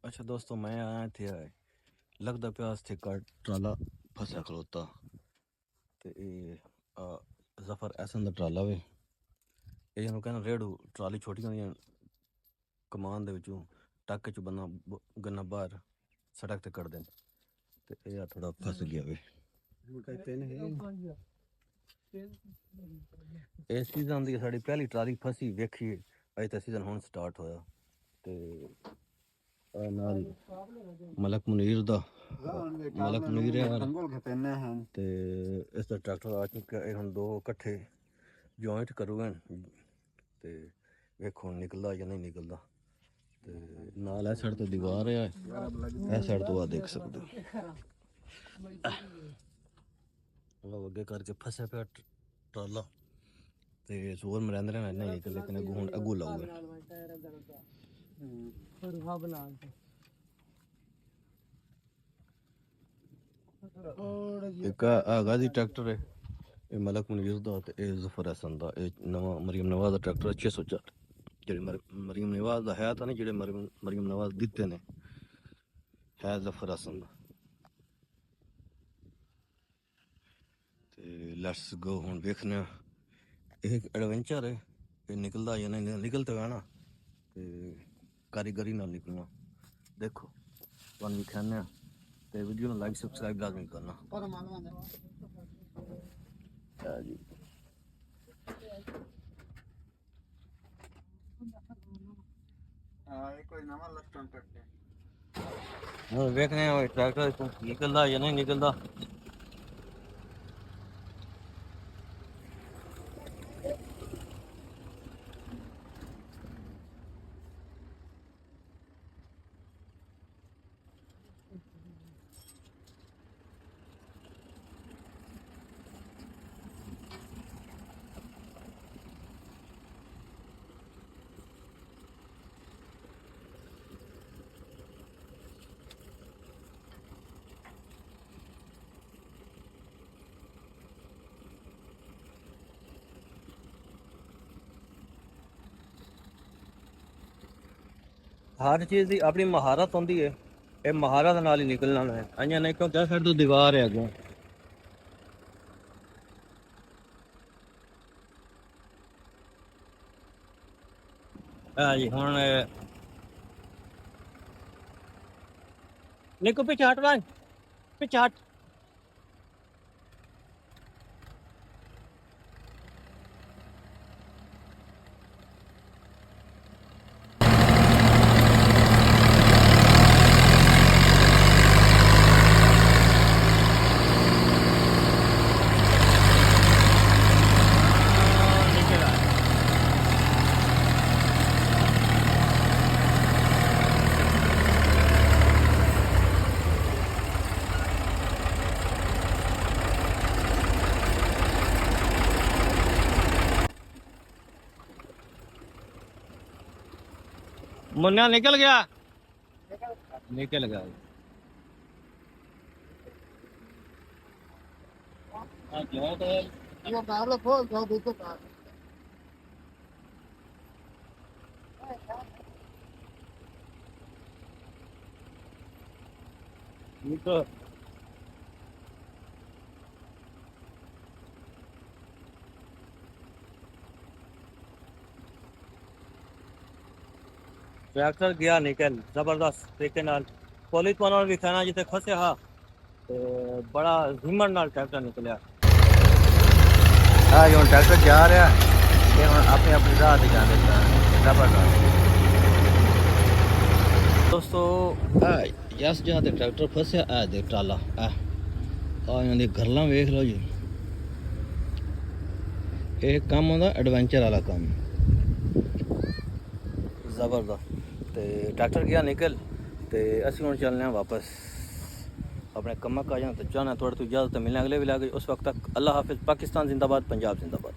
अच्छा दोस्तों, मैं आया थे लगता प्यास थे का ट्राला फसा खलोता ते जफर ऐसा दा ट्राला वे ये जन कहना रेड़ू ट्राली छोटी होंदी कमान दे विचों टाके चो बंदा गन्ना बाहर सड़क ते कड़ देन ते ये थोड़ा फस गया वे। इस सीजन दी साडी पहली ट्राली फसी वेखी अजे तो सीजन हुण स्टार्ट होया ते नाल मलक मुनीर दा मलक मुनीर ते इसदा ट्रैक्टर आ चुका है हुण दो कट्ठे जॉइंट करूगन ते वेखो निकलदा या नहीं निकलदा ते नाल इस साइड तो दीवार है इस साइड तो आ देख सकते हो अगे करके फसे पे ट्राला ते जोर मरेंद्र ने नहीं निकल लेकिन अगू लाऊगा एक गाजी ट्रैक्टर है ये मलक मुनीर दा ते ए जफर हसन दा ए नवा मरियम नवाज दा ट्रैक्टर 604 जेडी मरियम नवाज दा है था नहीं जेडे मरियम नवाज दिते ने है जफर हसन दा ते लेट्स गो हुन देखने एक एडवेंचर है ये निकलदा या नहीं निकलता है ना ते कारीगरी नाल निकलना देखो तुहानू दिखाने ते वीडियो नू लाइक सब्सक्राइब लाजमी करना जी। देखने ट्रैक्टर निकलदा या नहीं निकलदा हर चीज़ की अपनी महारत होंगी है ये महारत नाल ही निकलना है अं नहीं क्योंकि फिर तो दीवार है अगों जी हुण निको पिछे हट भाई पिछे हट मुन्ना निकल गया निकल गया तो ट्रैक्टर गया निकल जबरदस्त तरीके नाल पुलिस वालों भी कहना जिते फसे हा तो बड़ा हिम्मत नाल ट्रैक्टर निकलिया जो ट्रैक्टर जा रहा है अपनी अपनी राह से जाने जबरदस्त दोस्तों यस जहाँ ते ट्रैक्टर फसया आ दे ट्राला इन्होंने घरला वेख लो जी ये काम होंदा एडवेंचर वाला काम जबरदस्त ते ट्रैक्टर गया निकल ते असीं हुण चलने वापस अपने कम्मा काजां ते जाना थोड़े तो इजाजत मिलने अगले विलाग उस वक्त तक अल्लाह हाफिज़ पाकिस्तान जिंदाबाद पंजाब जिंदाबाद।